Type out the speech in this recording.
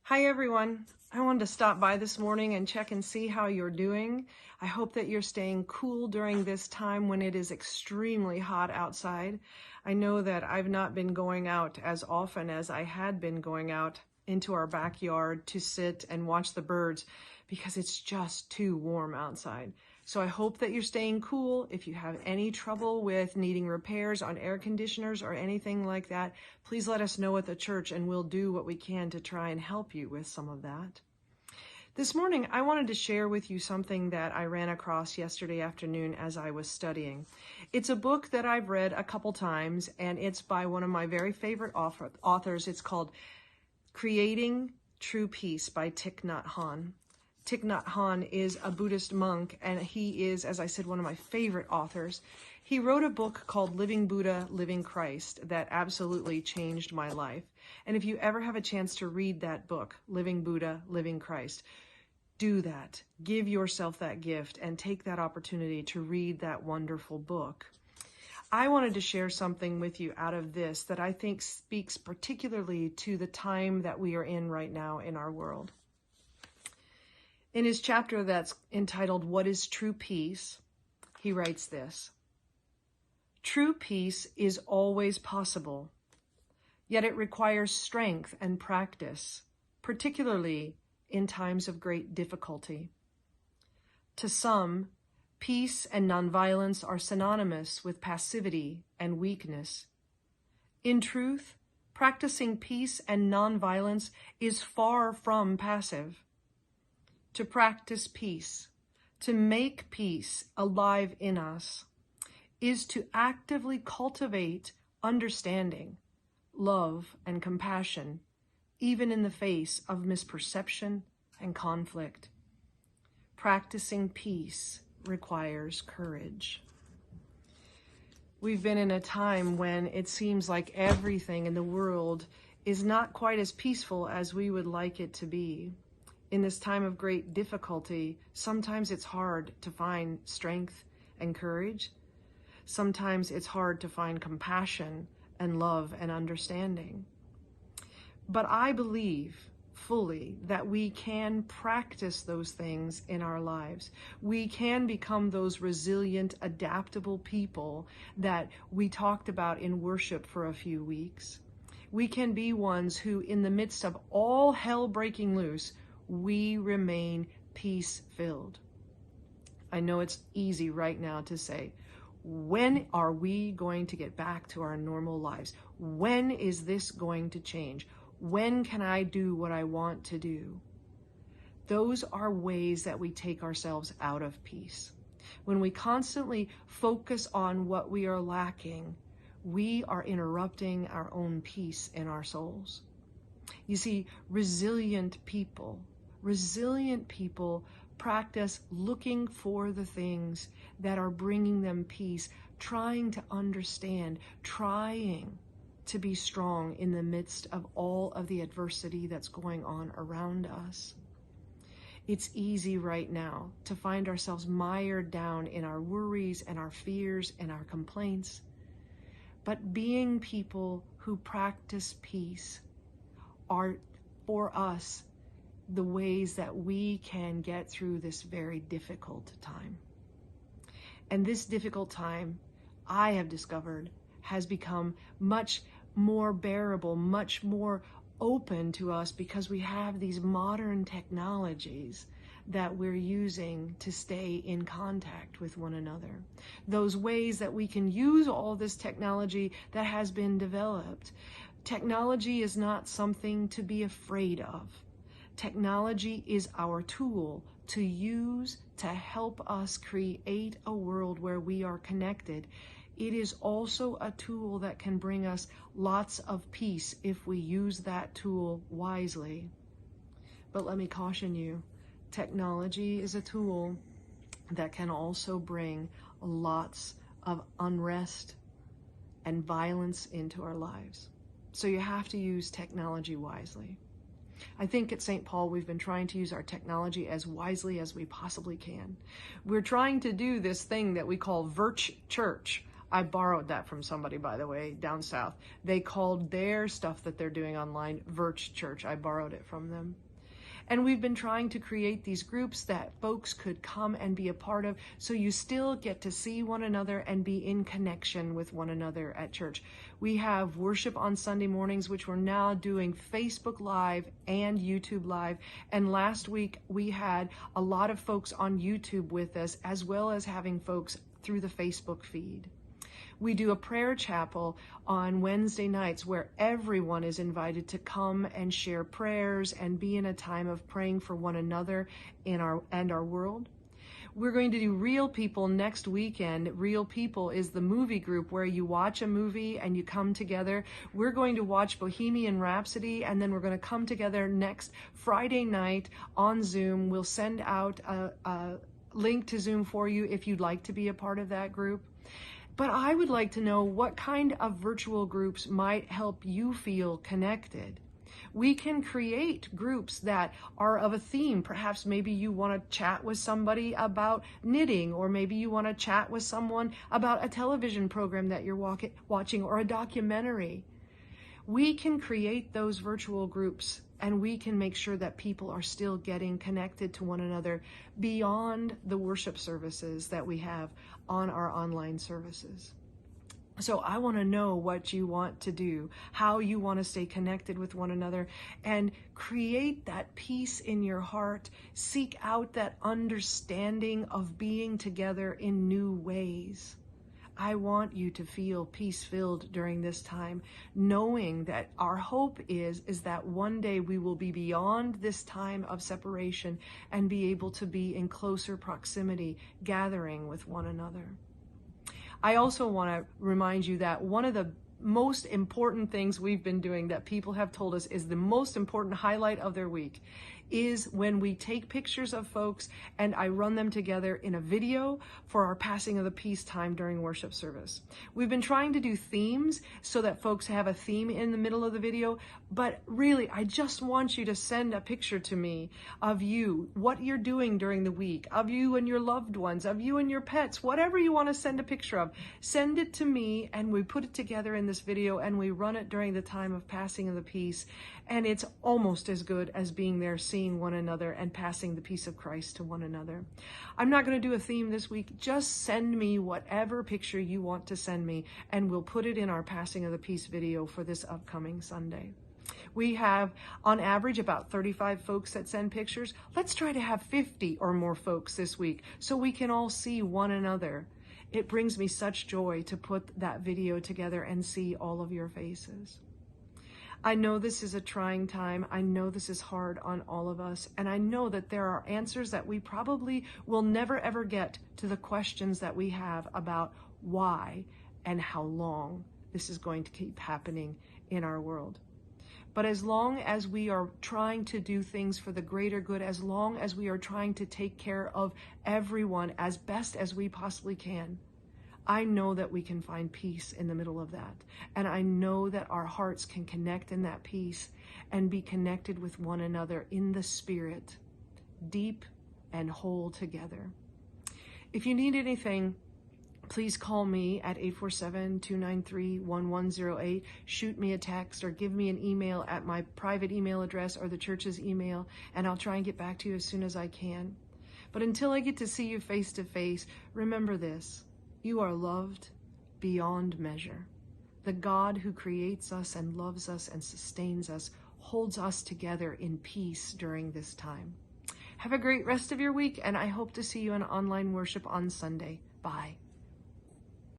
Hi everyone. I wanted to stop by this morning and check and see how you're doing. I hope that you're staying cool during this time when it is extremely hot outside. I know that I've not been going out as often as I had been going out into our backyard to sit and watch the birds because it's just too warm outside. So I hope that you're staying cool. If you have any trouble with needing repairs on air conditioners or anything like that, please let us know at the church and we'll do what we can to try and help you with some of that. This morning, I wanted to share with you something that I ran across yesterday afternoon as I was studying. It's a book that I've read a couple times, and it's by one of my very favorite authors. It's called Creating True Peace by Thich Nhat Hanh. Thich Nhat Hanh is a Buddhist monk, and he is, as I said, one of my favorite authors. He wrote a book called Living Buddha, Living Christ that absolutely changed my life. And if you ever have a chance to read that book, Living Buddha, Living Christ, do that. Give yourself that gift and take that opportunity to read that wonderful book. I wanted to share something with you out of this that I think speaks particularly to the time that we are in right now in our world. In his chapter that's entitled, What is True Peace? He writes this: True peace is always possible, yet it requires strength and practice, particularly in times of great difficulty. To some, peace and nonviolence are synonymous with passivity and weakness. In truth, practicing peace and nonviolence is far from passive. To practice peace, to make peace alive in us, is to actively cultivate understanding, love, and compassion, even in the face of misperception and conflict. Practicing peace requires courage. We've been in a time when it seems like everything in the world is not quite as peaceful as we would like it to be. In this time of great difficulty, sometimes it's hard to find strength and courage. Sometimes it's hard to find compassion and love and understanding. But I believe fully that we can practice those things in our lives. We can become those resilient, adaptable people that we talked about in worship for a few weeks. We can be ones who, in the midst of all hell breaking loose, we remain peace-filled. I know it's easy right now to say, when are we going to get back to our normal lives? When is this going to change? When can I do what I want to do? Those are ways that we take ourselves out of peace. When we constantly focus on what we are lacking, we are interrupting our own peace in our souls. You see, resilient people practice looking for the things that are bringing them peace, trying to understand, trying to be strong in the midst of all of the adversity that's going on around us. It's easy right now to find ourselves mired down in our worries and our fears and our complaints. But being people who practice peace are, for us, the ways that we can get through this very difficult time. And this difficult time, I have discovered, has become much more bearable, much more open to us because we have these modern technologies that we're using to stay in contact with one another. Those ways that we can use all this technology that has been developed. Technology is not something to be afraid of. Technology is our tool to use to help us create a world where we are connected. It is also a tool that can bring us lots of peace if we use that tool wisely. But let me caution you, technology is a tool that can also bring lots of unrest and violence into our lives. So you have to use technology wisely. I think at St. Paul, we've been trying to use our technology as wisely as we possibly can. We're trying to do this thing that we call Church. I borrowed that from somebody, by the way, down south. They called their stuff that they're doing online Virch Church. I borrowed it from them. And we've been trying to create these groups that folks could come and be a part of, so you still get to see one another and be in connection with one another at church. We have worship on Sunday mornings, which we're now doing Facebook Live and YouTube Live. And last week we had a lot of folks on YouTube with us, as well as having folks through the Facebook feed. We do a prayer chapel on Wednesday nights where everyone is invited to come and share prayers and be in a time of praying for one another in our world. We're going to do Real People next weekend. Real People is the movie group where you watch a movie and you come together. We're going to watch Bohemian Rhapsody, and then we're going to come together next Friday night on Zoom. We'll send out a link to Zoom for you if you'd like to be a part of that group. But I would like to know what kind of virtual groups might help you feel connected. We can create groups that are of a theme. Perhaps maybe you want to chat with somebody about knitting, or maybe you want to chat with someone about a television program that you're watching or a documentary. We can create those virtual groups, and we can make sure that people are still getting connected to one another beyond the worship services that we have on our online services. So I want to know what you want to do, how you want to stay connected with one another, and create that peace in your heart. Seek out that understanding of being together in new ways. I want you to feel peace-filled during this time, knowing that our hope is that one day we will be beyond this time of separation and be able to be in closer proximity, gathering with one another. I also want to remind you that one of the most important things we've been doing that people have told us is the most important highlight of their week is when we take pictures of folks and I run them together in a video for our passing of the peace time during worship service. We've been trying to do themes so that folks have a theme in the middle of the video, but really I just want you to send a picture to me of you, what you're doing during the week, of you and your loved ones, of you and your pets, whatever you want to send a picture of. Send it to me and we put it together in this video and we run it during the time of passing of the peace. And it's almost as good as being there, seeing one another and passing the peace of Christ to one another. I'm not going to do a theme this week. Just send me whatever picture you want to send me, and we'll put it in our passing of the peace video for this upcoming Sunday. We have, on average, about 35 folks that send pictures. Let's try to have 50 or more folks this week so we can all see one another. It brings me such joy to put that video together and see all of your faces. I know this is a trying time. I know this is hard on all of us. And I know that there are answers that we probably will never ever get to the questions that we have about why and how long this is going to keep happening in our world. But as long as we are trying to do things for the greater good, as long as we are trying to take care of everyone as best as we possibly can, I know that we can find peace in the middle of that. And I know that our hearts can connect in that peace and be connected with one another in the Spirit, deep and whole together. If you need anything, please call me at 847-293-1108. Shoot me a text or give me an email at my private email address or the church's email, and I'll try and get back to you as soon as I can. But until I get to see you face to face, remember this. You are loved beyond measure. The God who creates us and loves us and sustains us holds us together in peace during this time. Have a great rest of your week, and I hope to see you in online worship on Sunday. Bye.